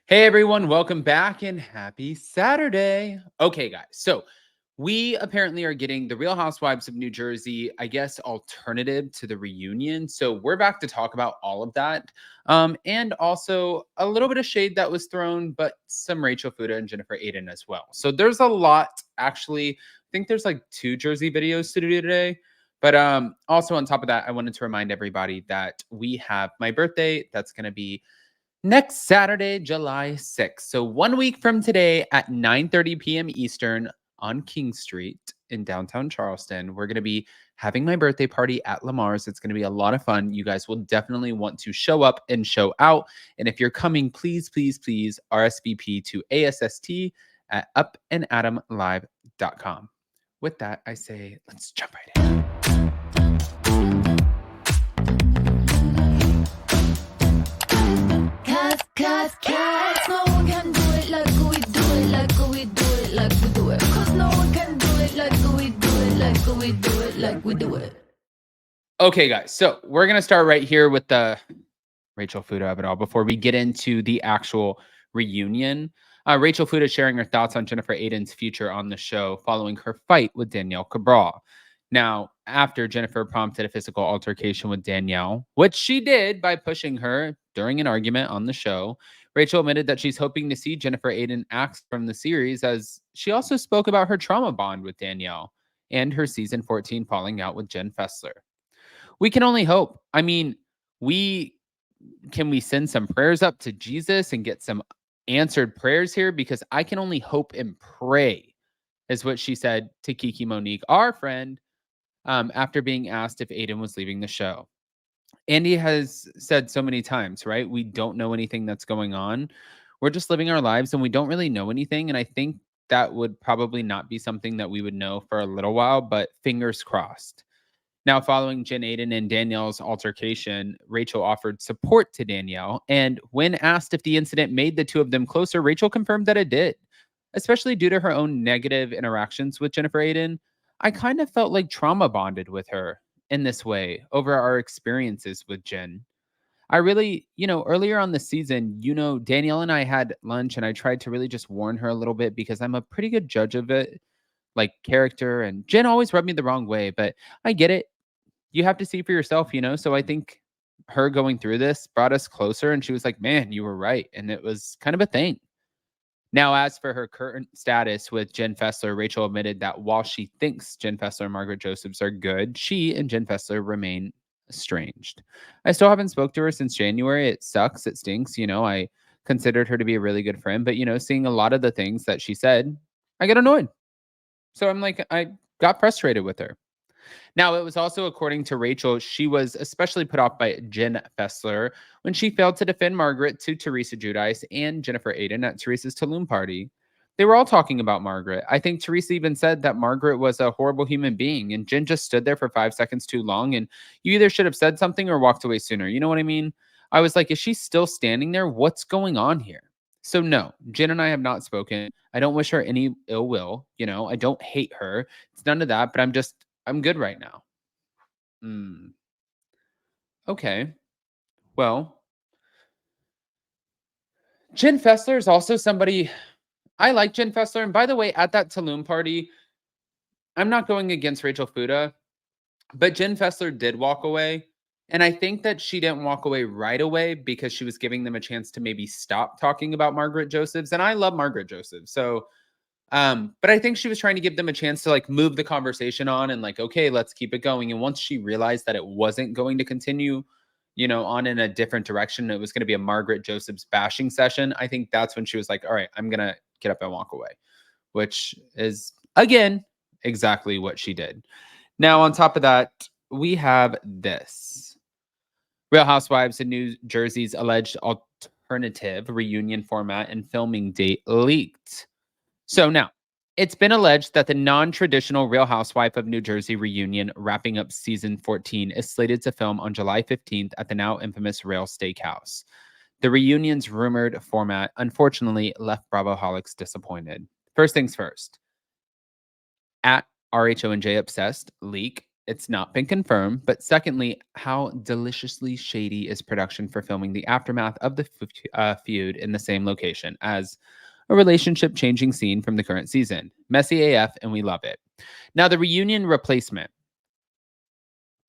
Hey everyone, welcome back and happy Saturday. Okay, guys, so we apparently are getting the Real Housewives of New Jersey, I guess, alternative to the reunion. So we're back to talk about all of that. And also a little bit of shade that was thrown, but some Rachel Fuda and Jennifer Aiden as well. So there's a lot, actually. I think there's like two Jersey videos to do today. But also on top of that, I wanted to remind everybody that we have my birthday. That's going to be next Saturday, July 6th. So 1 week from today at 9:30 p.m. Eastern on King Street in downtown Charleston, we're going to be having my birthday party at Lamar's. It's going to be a lot of fun. You guys will definitely want to show up and show out. And if you're coming, please, please, please RSVP to ASST at upandadamlive.com. With that, I say, let's jump right in. Cause no one can do it like we do it, like we do it, like we do it. Cause no one can do it like we do it, like we do it, like we do it. Okay, guys, so we're going to start right here with the Rachel Fuda of it all before we get into the actual reunion. Rachel Fuda sharing her thoughts on Jennifer Aiden's future on the show following her fight with Danielle Cabral. Now, after Jennifer prompted a physical altercation with Danielle, which she did by pushing her during an argument on the show, Rachel admitted that she's hoping to see Jennifer Aiden act from the series, as she also spoke about her trauma bond with Danielle and her season 14 falling out with Jen Fessler. We can only hope. I mean, we we send some prayers up to Jesus and get some answered prayers here? Because I can only hope and pray, is what she said to Kiki Monique, our friend, after being asked if Aiden was leaving the show. Andy has said so many times, right? We don't know anything that's going on. We're just living our lives and we don't really know anything. And I think that would probably not be something that we would know for a little while, but fingers crossed. Now, following Jen Aiden and Danielle's altercation, Rachel offered support to Danielle. And when asked if the incident made the two of them closer, Rachel confirmed that it did, especially due to her own negative interactions with Jennifer Aiden. I kind of felt like trauma bonded with her in this way over our experiences with Jen. I really, earlier on the season, Danielle and I had lunch and I tried to really just warn her a little bit because I'm a pretty good judge of it, like character. And Jen always rubbed me the wrong way, but I get it. You have to see for yourself. So I think her going through this brought us closer, and she was like, man, you were right. And it was kind of a thing. Now, as for her current status with Jen Fessler, Rachel admitted that while she thinks Jen Fessler and Margaret Josephs are good, she and Jen Fessler remain estranged. I still haven't spoke to her since January. It sucks. It stinks. I considered her to be a really good friend, but seeing a lot of the things that she said, I get annoyed. So I'm like, I got frustrated with her. Now, it was also, according to Rachel, she was especially put off by Jen Fessler when she failed to defend Margaret to Teresa Giudice and Jennifer Aiden at Teresa's Tulum party. They were all talking about Margaret. I think Teresa even said that Margaret was a horrible human being, and Jen just stood there for 5 seconds too long, and you either should have said something or walked away sooner. You know what I mean? I was like, is she still standing there? What's going on here? So, no, Jen and I have not spoken. I don't wish her any ill will. I don't hate her. It's none of that, but I'm good right now. Mm, okay. Well, Jen Fessler is also somebody I like. Jen Fessler. And by the way, at that Tulum party, I'm not going against Rachel Fuda, but Jen Fessler did walk away. And I think that she didn't walk away right away because she was giving them a chance to maybe stop talking about Margaret Josephs. And I love Margaret Josephs. So, but I think she was trying to give them a chance to like move the conversation on and like, okay, let's keep it going. And once she realized that it wasn't going to continue, on in a different direction, it was going to be a Margaret Josephs bashing session. I think that's when she was like, all right, I'm going to get up and walk away, which is, again, exactly what she did. Now, on top of that, we have this Real Housewives of New Jersey's alleged alternative reunion format and filming date leaked. So now, it's been alleged that the non-traditional Real Housewife of New Jersey reunion wrapping up season 14 is slated to film on July 15th at the now infamous Rail Steakhouse. The reunion's rumored format, unfortunately, left Bravoholics disappointed. First things first. At RHONJ Obsessed leak it's not been confirmed. But secondly, how deliciously shady is production for filming the aftermath of the feud in the same location as a relationship changing scene from the current season? Messy AF, and we love it. Now, the reunion replacement.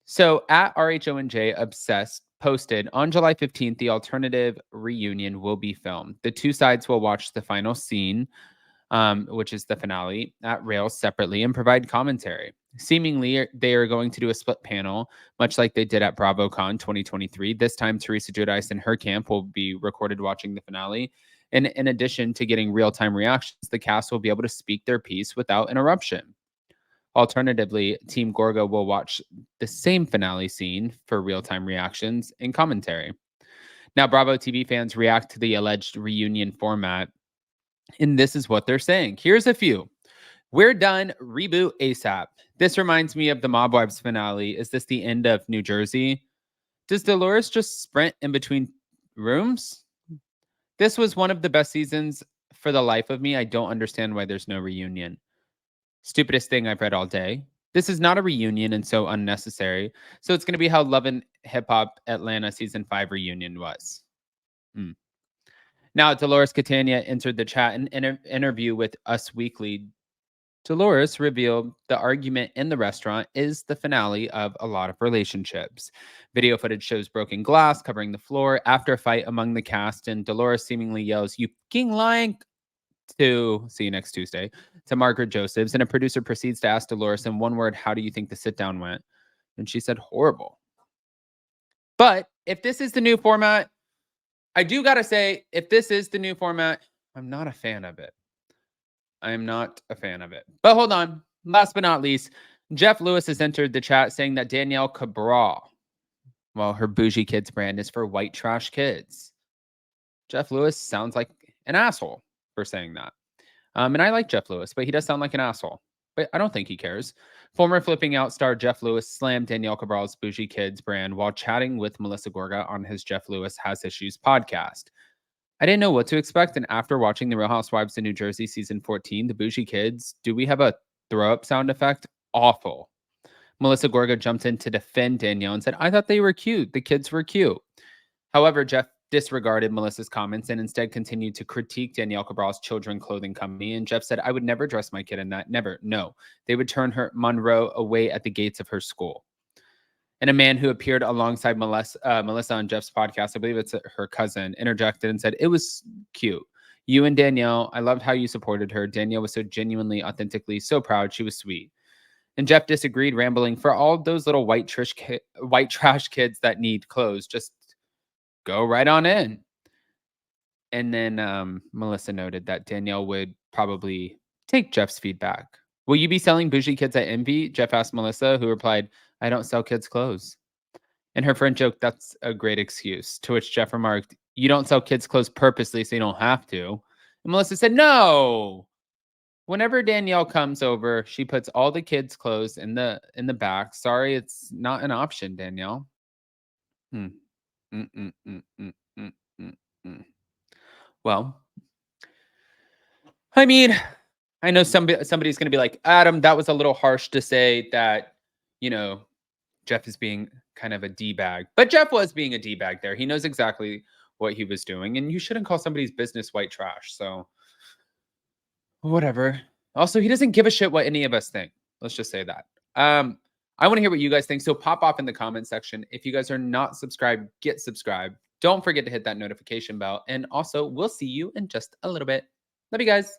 So at RHONJ Obsessed posted on July 15th, the alternative reunion will be filmed. The two sides will watch the final scene, which is the finale, at Rails separately and provide commentary. Seemingly, they are going to do a split panel, much like they did at BravoCon 2023. This time, Teresa Giudice and her camp will be recorded watching the finale. And in addition to getting real-time reactions, the cast will be able to speak their piece without interruption. Alternatively, Team Gorga will watch the same finale scene for real-time reactions and commentary. Now, Bravo TV fans react to the alleged reunion format, and this is what they're saying. Here's a few. We're done. Reboot ASAP. This reminds me of the Mob Wives finale. Is this the end of New Jersey? Does Dolores just sprint in between rooms? This was one of the best seasons for the life of me. I don't understand why there's no reunion. Stupidest thing I've read all day. This is not a reunion and so unnecessary. So it's going to be how Love and Hip Hop Atlanta season 5 reunion was. Now, Dolores Catania entered the chat in an interview with Us Weekly. Dolores revealed the argument in the restaurant is the finale of a lot of relationships. Video footage shows broken glass covering the floor after a fight among the cast, and Dolores seemingly yells, "You fucking lying," to see you next Tuesday to Margaret Josephs, and a producer proceeds to ask Dolores in one word, "How do you think the sit down went?" And she said, "Horrible." But if this is the new format, I do gotta say, if this is the new format, I'm not a fan of it. I am not a fan of it. But hold on. Last but not least, Jeff Lewis has entered the chat saying that Danielle Cabral, well, her bougie kids brand is for white trash kids. Jeff Lewis sounds like an asshole for saying that. And I like Jeff Lewis, but he does sound like an asshole. But I don't think he cares. Former Flipping Out star Jeff Lewis slammed Danielle Cabral's Bougie Kids brand while chatting with Melissa Gorga on his Jeff Lewis Has Issues podcast. I didn't know what to expect, and after watching The Real Housewives of New Jersey season 14, the Bougie Kids, do we have a throw-up sound effect? Awful. Melissa Gorga jumped in to defend Danielle and said, "I thought they were cute. The kids were cute." However, Jeff disregarded Melissa's comments and instead continued to critique Danielle Cabral's children clothing company. And Jeff said, "I would never dress my kid in that. Never. No. They would turn her Monroe away at the gates of her school." And a man who appeared alongside Melissa on Jeff's podcast, I believe it's her cousin, interjected and said, "It was cute. You and Danielle, I loved how you supported her. Danielle was so genuinely, authentically, so proud. She was sweet." And Jeff disagreed, rambling, "For all those little white trash kids that need clothes, just go right on in." And then Melissa noted that Danielle would probably take Jeff's feedback. "Will you be selling bougie kids at Envy?" Jeff asked Melissa, who replied, "I don't sell kids' clothes." And her friend joked, "That's a great excuse." To which Jeff remarked, "You don't sell kids' clothes purposely so you don't have to." And Melissa said, "No. Whenever Danielle comes over, she puts all the kids' clothes in the back. Sorry, it's not an option, Danielle." Hmm. Mm, mm, mm, mm, mm, mm, mm. Well, I mean, I know somebody's going to be like, "Adam, that was a little harsh to say that, you know, Jeff is being kind of a D-bag." But Jeff was being a D-bag there. He knows exactly what he was doing, and you shouldn't call somebody's business white trash. So whatever. Also, he doesn't give a shit what any of us think. Let's just say that. I want to hear what you guys think. So pop off in the comment section. If you guys are not subscribed, get subscribed. Don't forget to hit that notification bell. And also, we'll see you in just a little bit. Love you guys.